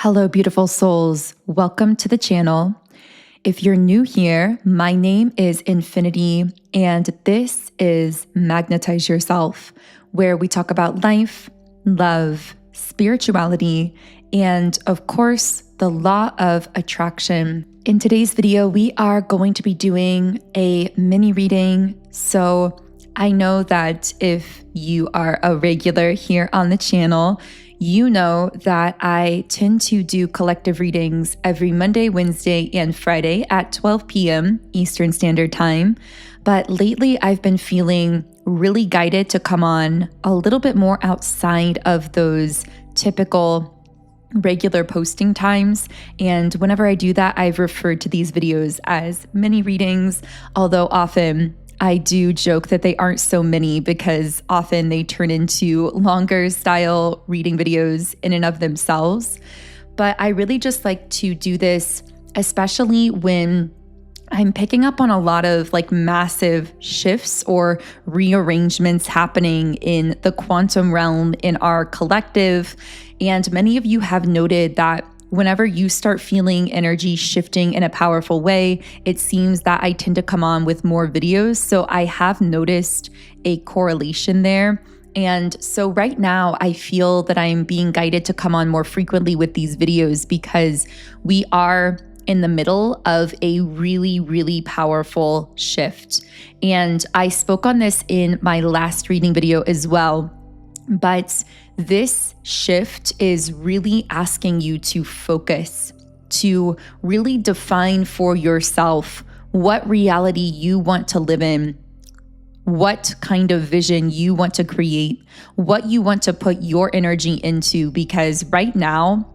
Hello, beautiful souls. Welcome to the channel. If you're new here, my name is Infinity, and this is Magnetize Yourself, where we talk about life, love, spirituality, and of course, the law of attraction. In today's video, we are going to be doing a mini reading. So I know that if you are a regular here on the channel, you know that I tend to do collective readings every Monday, Wednesday, and Friday at 12 p.m. Eastern Standard Time. But lately, I've been feeling really guided to come on a little bit more outside of those typical regular posting times. And whenever I do that, I've referred to these videos as mini readings, although often I do joke that they aren't so many because often they turn into longer style reading videos in and of themselves. But I really just like to do this, especially when I'm picking up on a lot of massive shifts or rearrangements happening in the quantum realm in our collective. And many of you have noted that whenever you start feeling energy shifting in a powerful way, it seems that I tend to come on with more videos. So I have noticed a correlation there. And so right now I feel that I'm being guided to come on more frequently with these videos because we are in the middle of a really, really powerful shift. And I spoke on this in my last reading video as well. But this shift is really asking you to focus, to really define for yourself what reality you want to live in, what kind of vision you want to create, what you want to put your energy into. Because right now,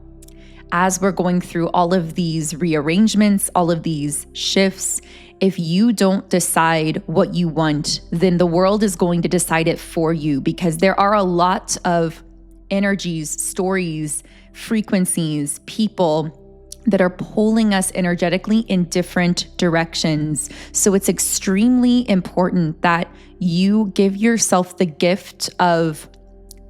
as we're going through all of these rearrangements, all of these shifts, if you don't decide what you want, then the world is going to decide it for you, because there are a lot of energies, stories, frequencies, people that are pulling us energetically in different directions. So it's extremely important that you give yourself the gift of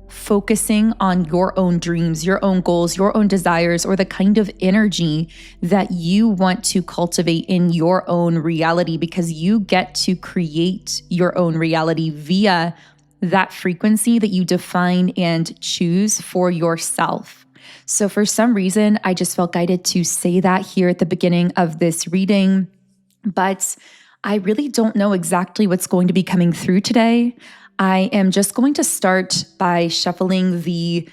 focusing on your own dreams, your own goals, your own desires, or the kind of energy that you want to cultivate in your own reality, because you get to create your own reality via that frequency that you define and choose for yourself. So for some reason, I just felt guided to say that here at the beginning of this reading, but I really don't know exactly what's going to be coming through today. I am just going to start by shuffling the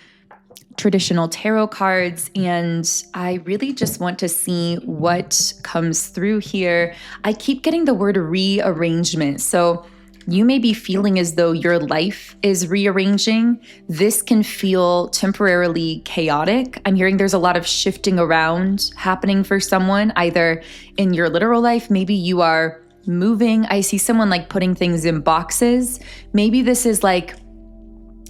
traditional tarot cards, and I really just want to see what comes through here. I keep getting the word rearrangement. So you may be feeling as though your life is rearranging. This can feel temporarily chaotic. I'm hearing there's a lot of shifting around happening for someone, either in your literal life, maybe you are moving. I see someone putting things in boxes. Maybe this is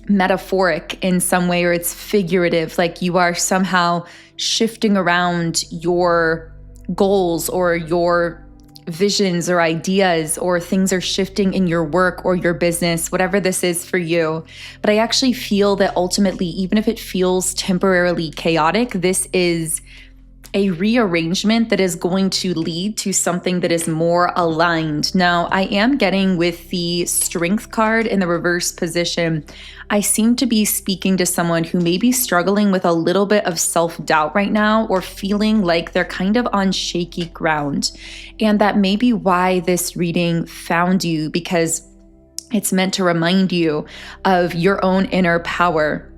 metaphoric in some way, or it's figurative, you are somehow shifting around your goals or your visions or ideas, or things are shifting in your work or your business, whatever this is for you. But I actually feel that ultimately, even if it feels temporarily chaotic, this is a rearrangement that is going to lead to something that is more aligned. Now, I am getting with the Strength card in the reverse position, I seem to be speaking to someone who may be struggling with a little bit of self-doubt right now, or feeling like they're kind of on shaky ground. And that may be why this reading found you, because it's meant to remind you of your own inner power.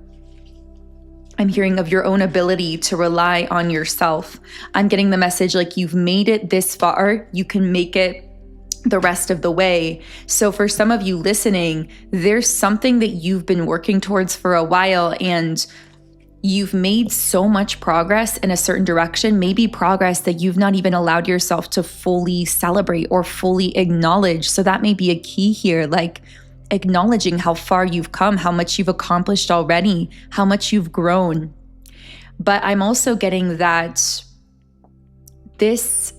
I'm hearing of your own ability to rely on yourself. I'm getting the message you've made it this far, you can make it the rest of the way. So for some of you listening, there's something that you've been working towards for a while, and you've made so much progress in a certain direction, maybe progress that you've not even allowed yourself to fully celebrate or fully acknowledge. So that may be a key here, acknowledging how far you've come, how much you've accomplished already, how much you've grown. But I'm also getting that this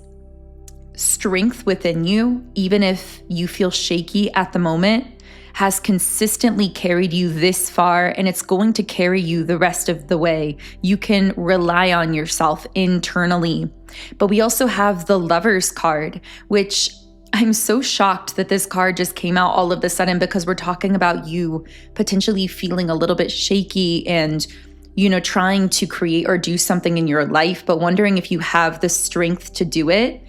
strength within you, even if you feel shaky at the moment, has consistently carried you this far, and it's going to carry you the rest of the way. You can rely on yourself internally. But we also have the Lovers card, which I'm so shocked that this card just came out all of a sudden, because we're talking about you potentially feeling a little bit shaky and, trying to create or do something in your life, but wondering if you have the strength to do it,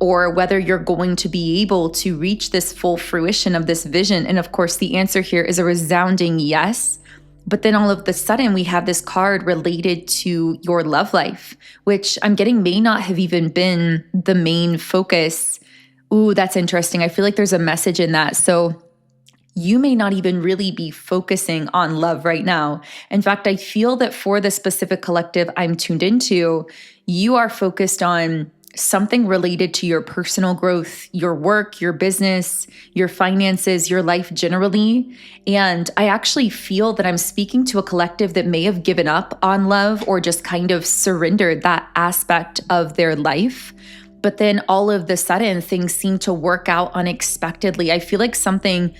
or whether you're going to be able to reach this full fruition of this vision. And of course, the answer here is a resounding yes. But then all of a sudden, we have this card related to your love life, which I'm getting may not have even been the main focus. Ooh, that's interesting. I feel like there's a message in that. So you may not even really be focusing on love right now. In fact, I feel that for the specific collective I'm tuned into, you are focused on something related to your personal growth, your work, your business, your finances, your life generally. And I actually feel that I'm speaking to a collective that may have given up on love or just kind of surrendered that aspect of their life. But then all of the sudden, things seem to work out unexpectedly. I feel like something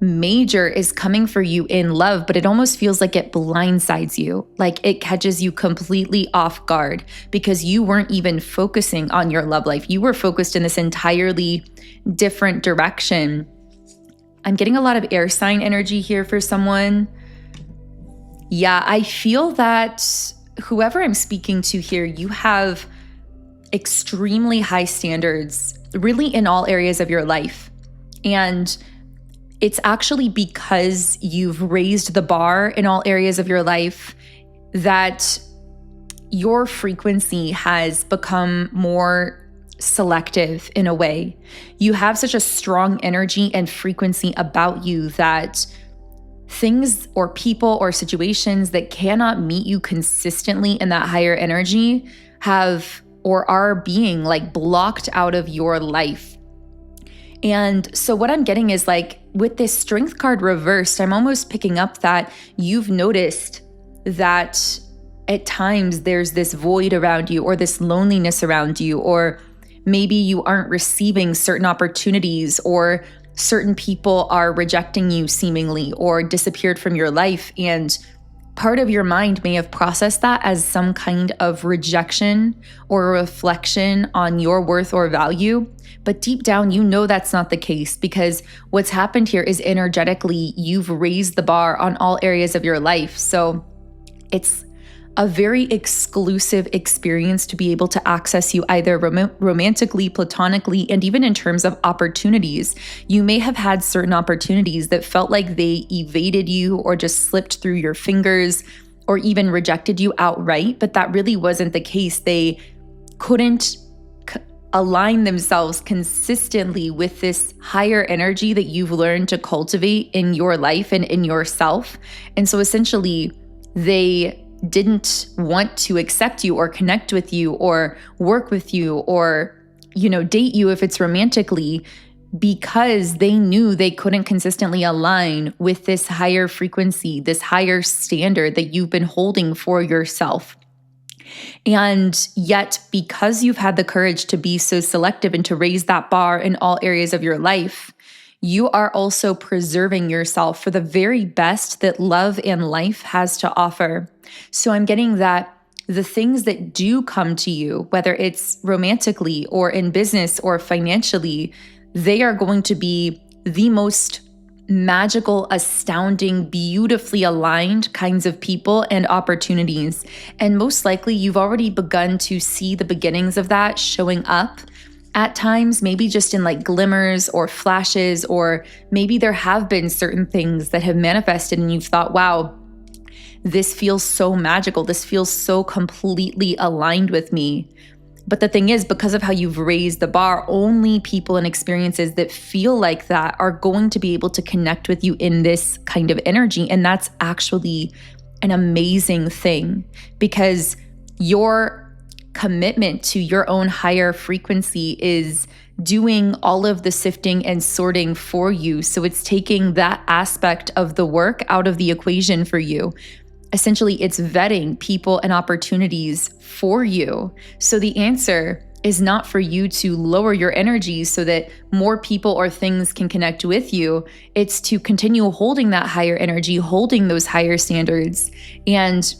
major is coming for you in love, but it almost feels like it blindsides you, like it catches you completely off guard, because you weren't even focusing on your love life. You were focused in this entirely different direction. I'm getting a lot of air sign energy here for someone. Yeah, I feel that whoever I'm speaking to here, you have extremely high standards, really in all areas of your life. And it's actually because you've raised the bar in all areas of your life that your frequency has become more selective in a way. You have such a strong energy and frequency about you that things or people or situations that cannot meet you consistently in that higher energy have or are being like blocked out of your life. And so what I'm getting is like with this Strength card reversed, I'm almost picking up that you've noticed that at times there's this void around you or this loneliness around you, or maybe you aren't receiving certain opportunities, or certain people are rejecting you seemingly or disappeared from your life. And part of your mind may have processed that as some kind of rejection or a reflection on your worth or value. But deep down, you know that's not the case, because what's happened here is energetically, you've raised the bar on all areas of your life. So it's a very exclusive experience to be able to access you either romantically, platonically, and even in terms of opportunities. You may have had certain opportunities that felt like they evaded you or just slipped through your fingers or even rejected you outright, but that really wasn't the case. They couldn't align themselves consistently with this higher energy that you've learned to cultivate in your life and in yourself. And so essentially, they didn't want to accept you or connect with you or work with you or, date you if it's romantically, because they knew they couldn't consistently align with this higher frequency, this higher standard that you've been holding for yourself. And yet, because you've had the courage to be so selective and to raise that bar in all areas of your life, you are also preserving yourself for the very best that love and life has to offer. So I'm getting that the things that do come to you, whether it's romantically or in business or financially, they are going to be the most magical, astounding, beautifully aligned kinds of people and opportunities. And most likely you've already begun to see the beginnings of that showing up at times, maybe just in like glimmers or flashes, or maybe there have been certain things that have manifested and you've thought, wow, this feels so magical. This feels so completely aligned with me. But the thing is, because of how you've raised the bar, only people and experiences that feel like that are going to be able to connect with you in this kind of energy. And that's actually an amazing thing, because your commitment to your own higher frequency is doing all of the sifting and sorting for you. So it's taking that aspect of the work out of the equation for you. Essentially, it's vetting people and opportunities for you. So the answer is not for you to lower your energy so that more people or things can connect with you. It's to continue holding that higher energy, holding those higher standards, and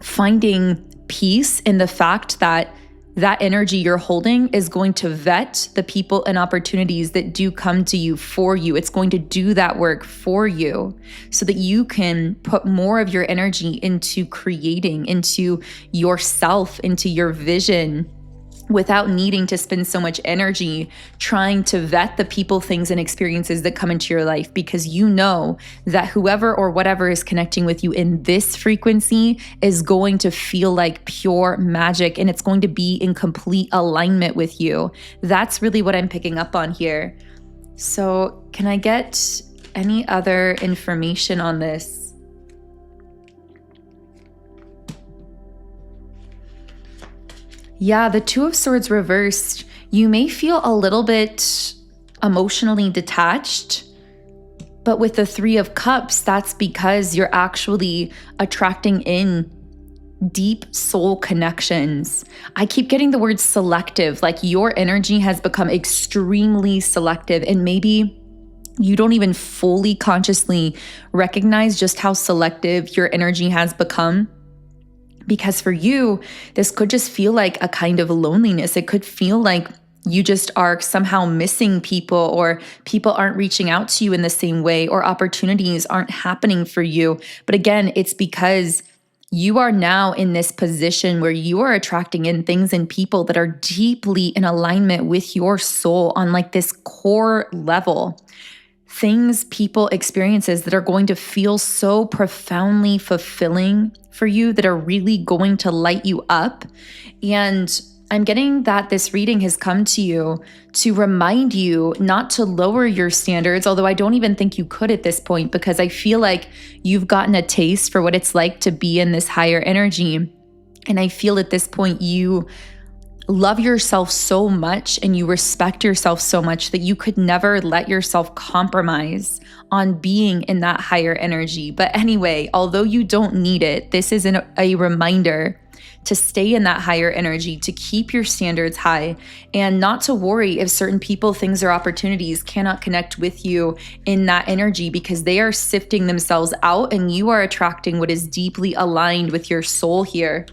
finding peace in the fact that that energy you're holding is going to vet the people and opportunities that do come to you for you. It's going to do that work for you so that you can put more of your energy into creating, into yourself, into your vision, without needing to spend so much energy trying to vet the people, things, and experiences that come into your life, because you know that whoever or whatever is connecting with you in this frequency is going to feel like pure magic, and it's going to be in complete alignment with you. That's really what I'm picking up on here. So can I get any other information on this? Yeah, the Two of Swords reversed. You may feel a little bit emotionally detached, but with the Three of Cups, that's because you're actually attracting in deep soul connections. I keep getting the word selective, like your energy has become extremely selective, and maybe you don't even fully consciously recognize just how selective your energy has become. Because for you, this could just feel like a kind of loneliness. It could feel like you just are somehow missing people, or people aren't reaching out to you in the same way, or opportunities aren't happening for you. But again, it's because you are now in this position where you are attracting in things and people that are deeply in alignment with your soul on like this core level. Things, people, experiences that are going to feel so profoundly fulfilling for you, that are really going to light you up. And I'm getting that this reading has come to you to remind you not to lower your standards, although I don't even think you could at this point, because I feel like you've gotten a taste for what it's like to be in this higher energy. And I feel at this point you love yourself so much and you respect yourself so much that you could never let yourself compromise on being in that higher energy. But anyway, although you don't need it, this is a reminder to stay in that higher energy, to keep your standards high, and not to worry if certain people, things, or opportunities cannot connect with you in that energy, because they are sifting themselves out and you are attracting what is deeply aligned with your soul here.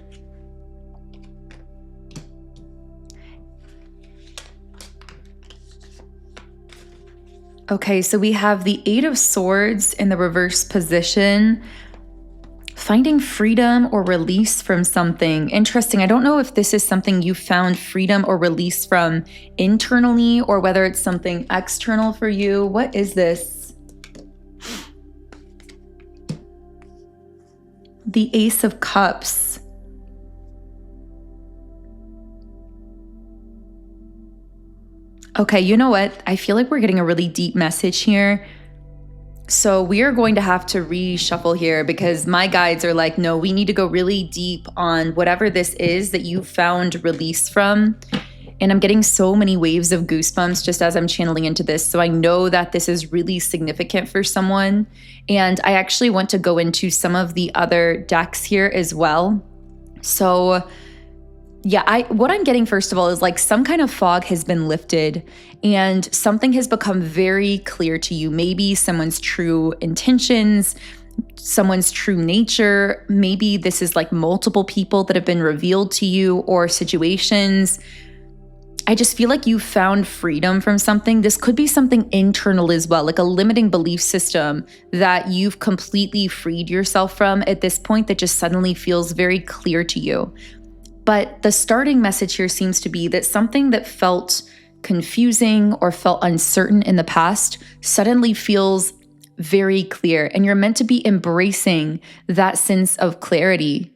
Okay, so we have the Eight of Swords in the reverse position. Finding freedom or release from something. Interesting. I don't know if this is something you found freedom or release from internally, or whether it's something external for you. What is this? The Ace of Cups. Okay, you know what? I feel like we're getting a really deep message here. So we are going to have to reshuffle here, because my guides are like, no, we need to go really deep on whatever this is that you found release from. And I'm getting so many waves of goosebumps just as I'm channeling into this. So I know that this is really significant for someone. And I actually want to go into some of the other decks here as well. So yeah, what I'm getting first of all is like some kind of fog has been lifted and something has become very clear to you. Maybe someone's true intentions, someone's true nature. Maybe this is like multiple people that have been revealed to you, or situations. I just feel like you found freedom from something. This could be something internal as well, like a limiting belief system that you've completely freed yourself from at this point that just suddenly feels very clear to you. But the starting message here seems to be that something that felt confusing or felt uncertain in the past suddenly feels very clear. And you're meant to be embracing that sense of clarity.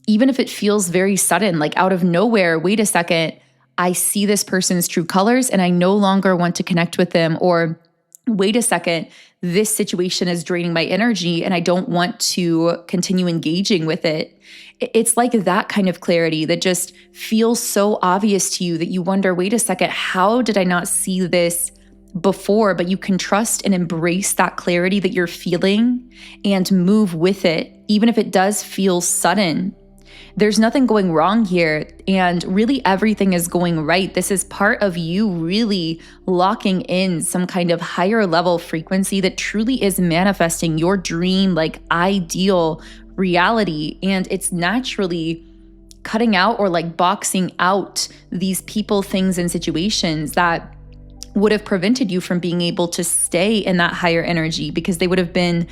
Even if it feels very sudden, like out of nowhere, wait a second, I see this person's true colors and I no longer want to connect with them. Or wait a second, this situation is draining my energy and I don't want to continue engaging with it. It's like that kind of clarity that just feels so obvious to you that you wonder, wait a second, how did I not see this before? But you can trust and embrace that clarity that you're feeling and move with it, even if it does feel sudden. there's nothing going wrong here. And really everything is going right. This is part of you really locking in some kind of higher level frequency that truly is manifesting your dream, like ideal reality. And it's naturally cutting out or like boxing out these people, things, and situations that would have prevented you from being able to stay in that higher energy because they would have been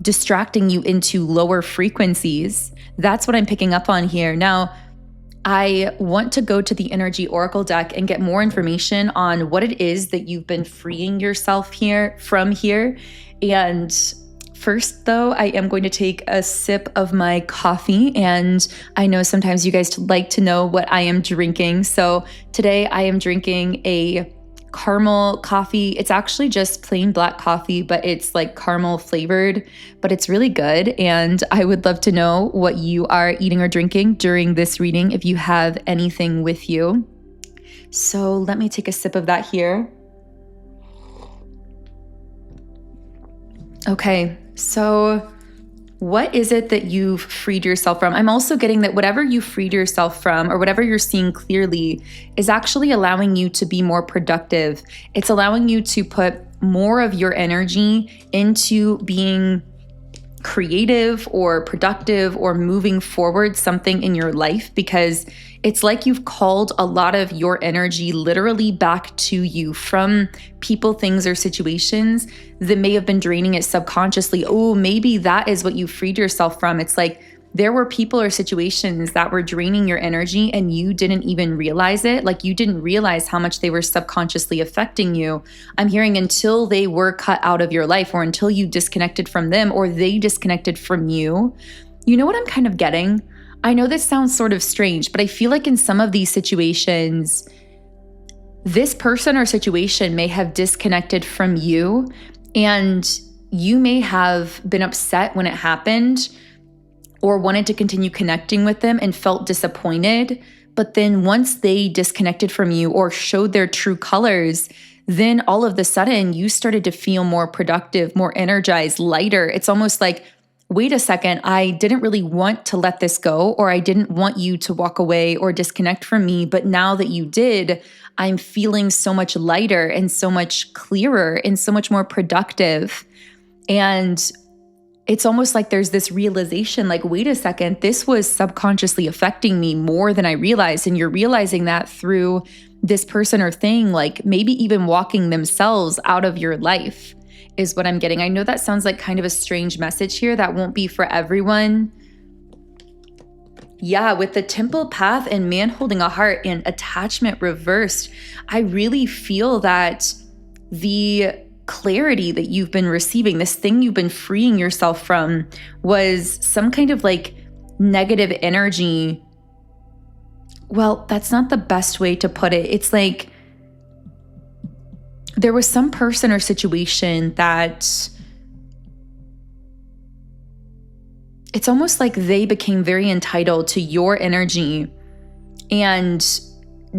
distracting you into lower frequencies. That's what I'm picking up on here. Now, I want to go to the Energy Oracle deck and get more information on what it is that you've been freeing yourself from here. And first, though, I am going to take a sip of my coffee, and I know sometimes you guys like to know what I am drinking. So today I am drinking a caramel coffee. It's actually just plain black coffee, but it's like caramel flavored, but it's really good. And I would love to know what you are eating or drinking during this reading if you have anything with you. So let me take a sip of that here. Okay, so what is it that you've freed yourself from? I'm also getting that whatever you freed yourself from or whatever you're seeing clearly is actually allowing you to be more productive. It's allowing you to put more of your energy into being creative or productive or moving forward something in your life, because it's like you've called a lot of your energy literally back to you from people, things, or situations that may have been draining it subconsciously. Oh, maybe that is what you freed yourself from. It's like there were people or situations that were draining your energy and you didn't even realize it. Like you didn't realize how much they were subconsciously affecting you. I'm hearing until they were cut out of your life or until you disconnected from them or they disconnected from you. You know what I'm kind of getting? I know this sounds sort of strange, but I feel like in some of these situations, this person or situation may have disconnected from you and you may have been upset when it happened or wanted to continue connecting with them and felt disappointed. But then once they disconnected from you or showed their true colors, then all of a sudden you started to feel more productive, more energized, lighter. It's almost like, wait a second, I didn't really want to let this go, or I didn't want you to walk away or disconnect from me. But now that you did, I'm feeling so much lighter and so much clearer and so much more productive. And it's almost like there's this realization like, wait a second, this was subconsciously affecting me more than I realized. And you're realizing that through this person or thing, like maybe even walking themselves out of your life is what I'm getting. I know that sounds like kind of a strange message here. That won't be for everyone. Yeah, with the temple path and man holding a heart and attachment reversed, I really feel that the clarity that you've been receiving, this thing you've been freeing yourself from, was some kind of like negative energy. Well, that's not the best way to put it. It's like there was some person or situation that it's almost like they became very entitled to your energy and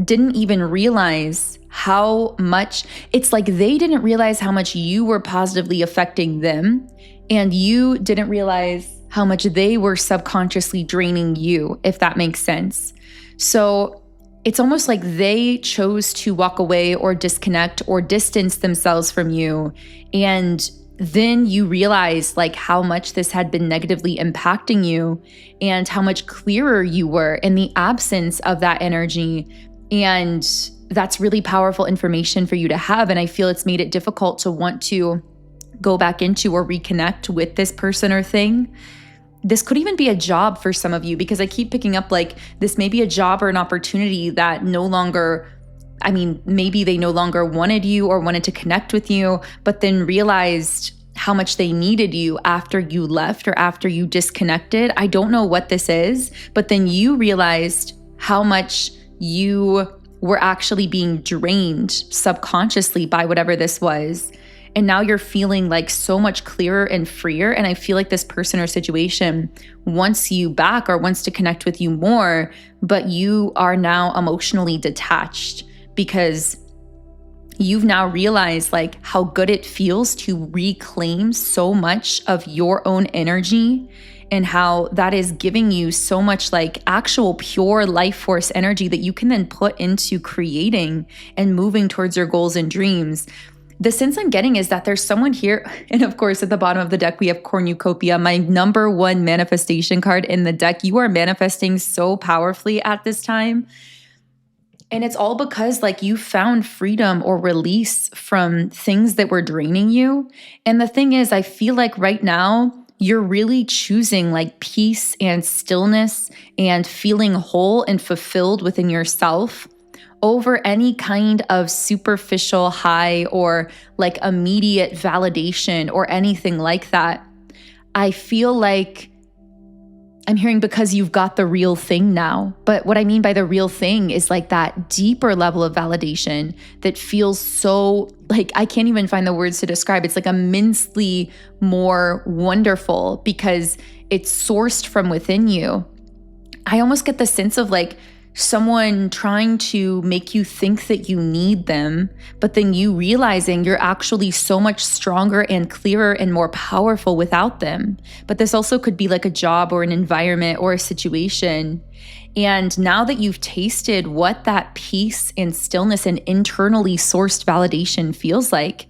didn't even realize how much, it's like they didn't realize how much you were positively affecting them, and you didn't realize how much they were subconsciously draining you, if that makes sense. So it's almost like they chose to walk away or disconnect or distance themselves from you. And then you realize like how much this had been negatively impacting you and how much clearer you were in the absence of that energy. And that's really powerful information for you to have. And I feel it's made it difficult to want to go back into or reconnect with this person or thing. This could even be a job for some of you, because I keep picking up like this may be a job or an opportunity that no longer, I mean, maybe they no longer wanted you or wanted to connect with you, but then realized how much they needed you after you left or after you disconnected. I don't know what this is, but then you realized how much you were actually being drained subconsciously by whatever this was. And now you're feeling like so much clearer and freer. And I feel like this person or situation wants you back or wants to connect with you more, but you are now emotionally detached because you've now realized like how good it feels to reclaim so much of your own energy and how that is giving you so much like actual pure life force energy that you can then put into creating and moving towards your goals and dreams. The sense I'm getting is that there's someone here, and of course at the bottom of the deck we have Cornucopia, my number one manifestation card in the deck. You are manifesting so powerfully at this time. And it's all because like you found freedom or release from things that were draining you. And the thing is, I feel like right now you're really choosing like peace and stillness and feeling whole and fulfilled within yourself over any kind of superficial high or like immediate validation or anything like that. I feel like I'm hearing because you've got the real thing now. But what I mean by the real thing is like that deeper level of validation that feels so like, I can't even find the words to describe. It's like immensely more wonderful because it's sourced from within you. I almost get the sense of like someone trying to make you think that you need them, but then you realizing you're actually so much stronger and clearer and more powerful without them. But this also could be like a job or an environment or a situation. And now that you've tasted what that peace and stillness and internally sourced validation feels like,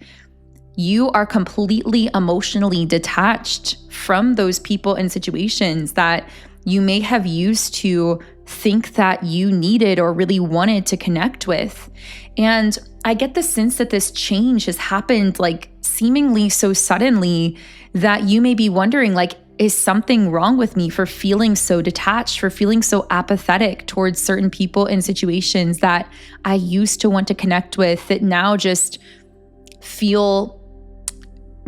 you are completely emotionally detached from those people and situations that you may have used to think that you needed or really wanted to connect with. And I get the sense that this change has happened like seemingly so suddenly that you may be wondering like, is something wrong with me for feeling so detached, for feeling so apathetic towards certain people and situations that I used to want to connect with that now just feel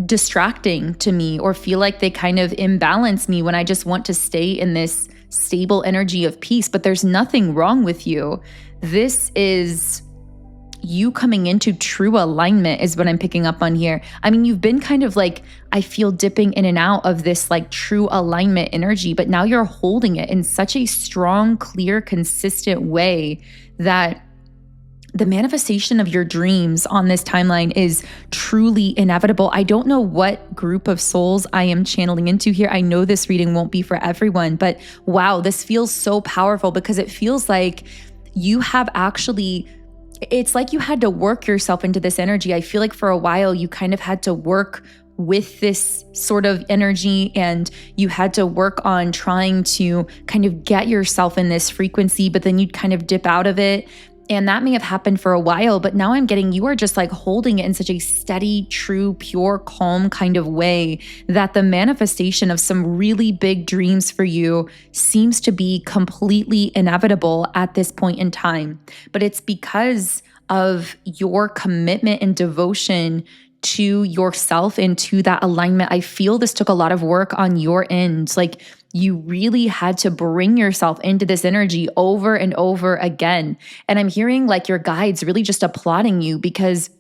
distracting to me or feel like they kind of imbalance me when I just want to stay in this stable energy of peace. But there's nothing wrong with you. This is you coming into true alignment is what I'm picking up on here. I mean, you've been kind of like, I feel dipping in and out of this like true alignment energy, but now you're holding it in such a strong, clear, consistent way that the manifestation of your dreams on this timeline is truly inevitable. I don't know what group of souls I am channeling into here. I know this reading won't be for everyone, but wow, this feels so powerful because it feels like you have actually, it's like you had to work yourself into this energy. I feel like for a while you kind of had to work with this sort of energy and you had to work on trying to kind of get yourself in this frequency, but then you'd kind of dip out of it. And that may have happened for a while, but now I'm getting you are just like holding it in such a steady, true, pure, calm kind of way that the manifestation of some really big dreams for you seems to be completely inevitable at this point in time. But it's because of your commitment and devotion to yourself and to that alignment. I feel this took a lot of work on your end. Like you really had to bring yourself into this energy over and over again. And I'm hearing like your guides really just applauding you because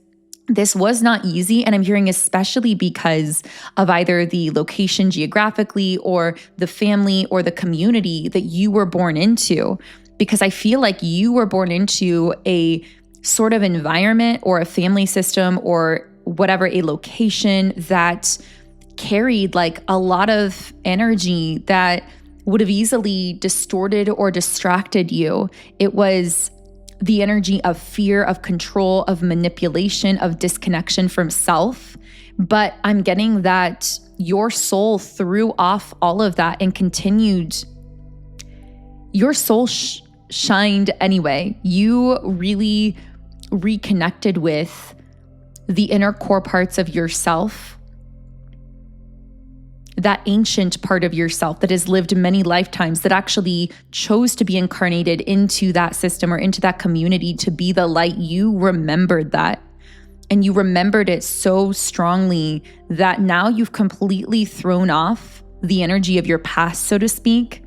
this was not easy. And I'm hearing especially because of either the location geographically or the family or the community that you were born into. Because I feel like you were born into a sort of environment or a family system or whatever, a location that carried like a lot of energy that would have easily distorted or distracted you. It was the energy of fear, of control, of manipulation, of disconnection from self. But I'm getting that your soul threw off all of that and continued. Your soul shined anyway. You really reconnected with the inner core parts of yourself, that ancient part of yourself that has lived many lifetimes, that actually chose to be incarnated into that system or into that community to be the light. You remembered that. And you remembered it so strongly that now you've completely thrown off the energy of your past, so to speak,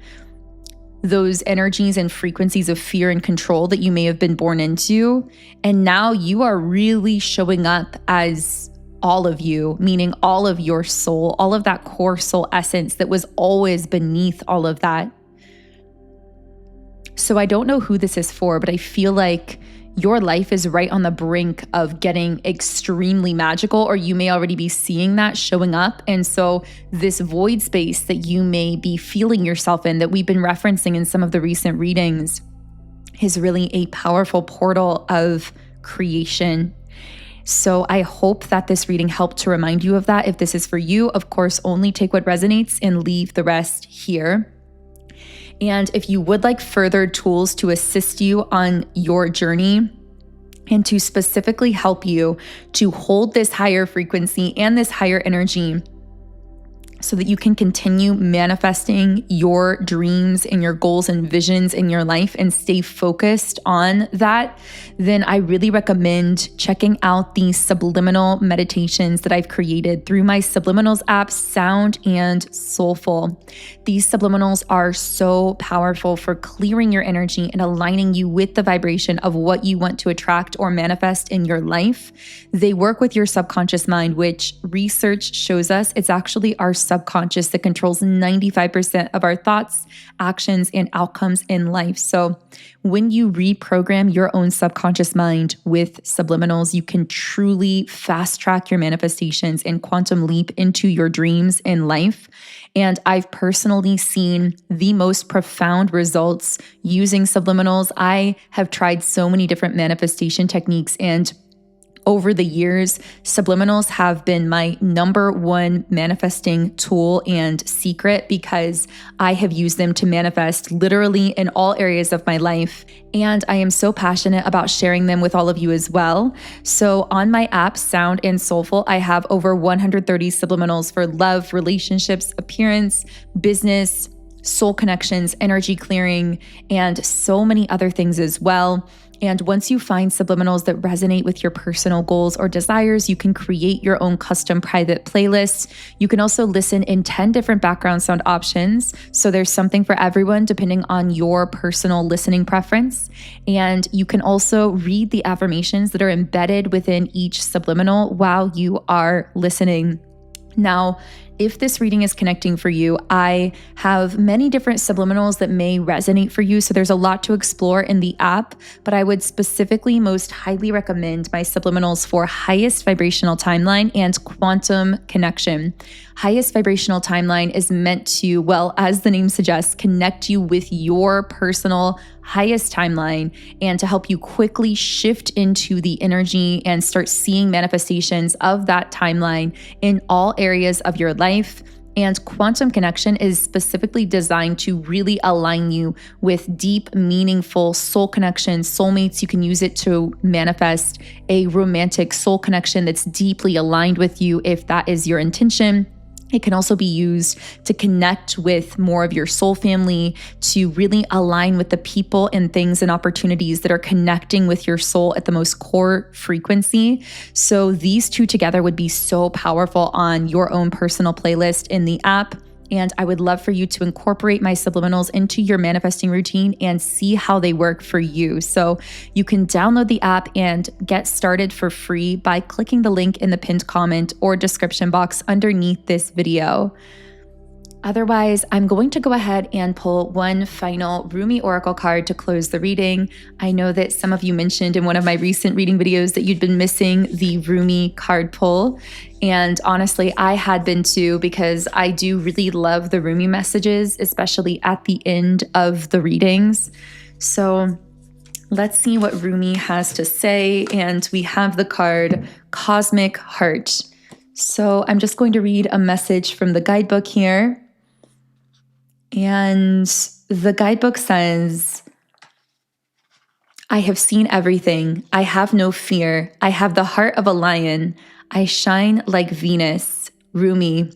those energies and frequencies of fear and control that you may have been born into. And now you are really showing up as all of you, meaning all of your soul, all of that core soul essence that was always beneath all of that. So I don't know who this is for, but I feel like your life is right on the brink of getting extremely magical, or you may already be seeing that showing up. And so this void space that you may be feeling yourself in, that we've been referencing in some of the recent readings, is really a powerful portal of creation. So I hope that this reading helped to remind you of that. If this is for you, of course, only take what resonates and leave the rest here. And if you would like further tools to assist you on your journey and to specifically help you to hold this higher frequency and this higher energy so that you can continue manifesting your dreams and your goals and visions in your life and stay focused on that, then I really recommend checking out the subliminal meditations that I've created through my Subliminals app, Sound and Soulful. These subliminals are so powerful for clearing your energy and aligning you with the vibration of what you want to attract or manifest in your life. They work with your subconscious mind, which research shows us it's actually our subconscious that controls 95% of our thoughts, actions, and outcomes in life. So when you reprogram your own subconscious mind with subliminals, you can truly fast track your manifestations and quantum leap into your dreams in life. And I've personally seen the most profound results using subliminals. I have tried so many different manifestation techniques, and over the years, subliminals have been my number one manifesting tool and secret, because I have used them to manifest literally in all areas of my life. And I am so passionate about sharing them with all of you as well. So on my app, Sound and Soulful, I have over 130 subliminals for love, relationships, appearance, business, soul connections, energy clearing, and so many other things as well. And once you find subliminals that resonate with your personal goals or desires, you can create your own custom private playlists. You can also listen in 10 different background sound options. So there's something for everyone depending on your personal listening preference. And you can also read the affirmations that are embedded within each subliminal while you are listening. Now, if this reading is connecting for you, I have many different subliminals that may resonate for you. So there's a lot to explore in the app, but I would specifically most highly recommend my subliminals for Highest-Vibrational Timeline and Quantum Connection. Highest-Vibrational Timeline is meant to, well, as the name suggests, connect you with your personal highest timeline and to help you quickly shift into the energy and start seeing manifestations of that timeline in all areas of your life. And Quantum Connection is specifically designed to really align you with deep, meaningful soul connections, soulmates. You can use it to manifest a romantic soul connection that's deeply aligned with you if that is your intention. It can also be used to connect with more of your soul family, to really align with the people and things and opportunities that are connecting with your soul at the most core frequency. So these two together would be so powerful on your own personal playlist in the app. And I would love for you to incorporate my subliminals into your manifesting routine and see how they work for you. So you can download the app and get started for free by clicking the link in the pinned comment or description box underneath this video. Otherwise, I'm going to go ahead and pull one final Rumi Oracle card to close the reading. I know that some of you mentioned in one of my recent reading videos that you'd been missing the Rumi card pull. And honestly, I had been too, because I do really love the Rumi messages, especially at the end of the readings. So let's see what Rumi has to say. And we have the card Cosmic Heart. So I'm just going to read a message from the guidebook here. And the guidebook says, I have seen everything. I have no fear. I have the heart of a lion. I shine like Venus. Rumi.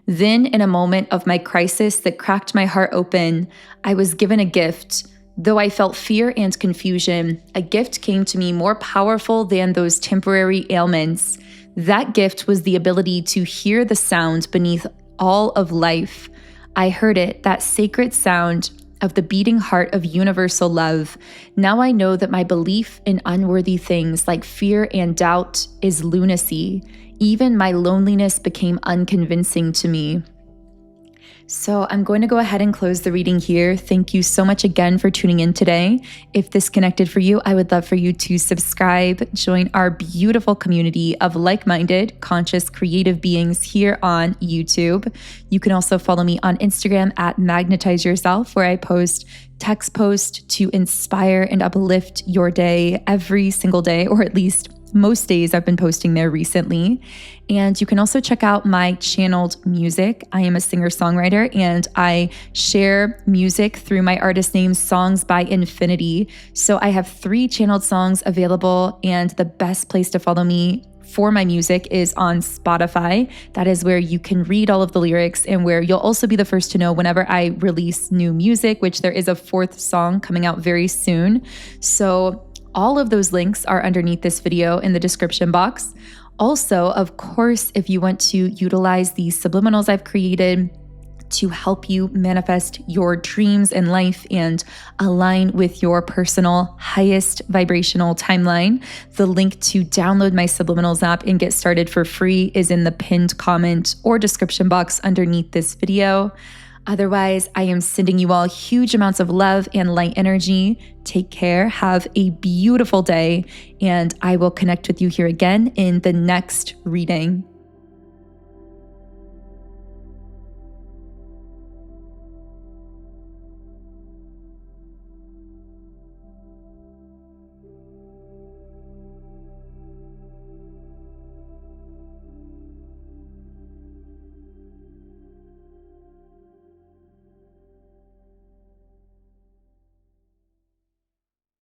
Then, in a moment of my crisis that cracked my heart open, I was given a gift. Though I felt fear and confusion, a gift came to me more powerful than those temporary ailments. That gift was the ability to hear the sound beneath all of life. I heard it, that sacred sound of the beating heart of universal love. Now I know that my belief in unworthy things like fear and doubt is lunacy. Even my loneliness became unconvincing to me. So I'm going to go ahead and close the reading here. Thank you so much again for tuning in today. If this connected for you, I would love for you to subscribe, join our beautiful community of like-minded, conscious, creative beings here on YouTube. You can also follow me on Instagram at Magnetize Yourself, where I post text posts to inspire and uplift your day every single day, or at least most days I've been posting there recently. And you can also check out my channeled music. I am a singer-songwriter and I share music through my artist name, Songs by Infinity. So I have 3 channeled songs available, and the best place to follow me for my music is on Spotify. That is where you can read all of the lyrics and where you'll also be the first to know whenever I release new music, which there is a 4th song coming out very soon. So all of those links are underneath this video in the description box. Also, of course, if you want to utilize the subliminals I've created to help you manifest your dreams in life and align with your personal highest vibrational timeline, the link to download my Subliminals app and get started for free is in the pinned comment or description box underneath this video. Otherwise, I am sending you all huge amounts of love and light energy. Take care, have a beautiful day, and I will connect with you here again in the next reading.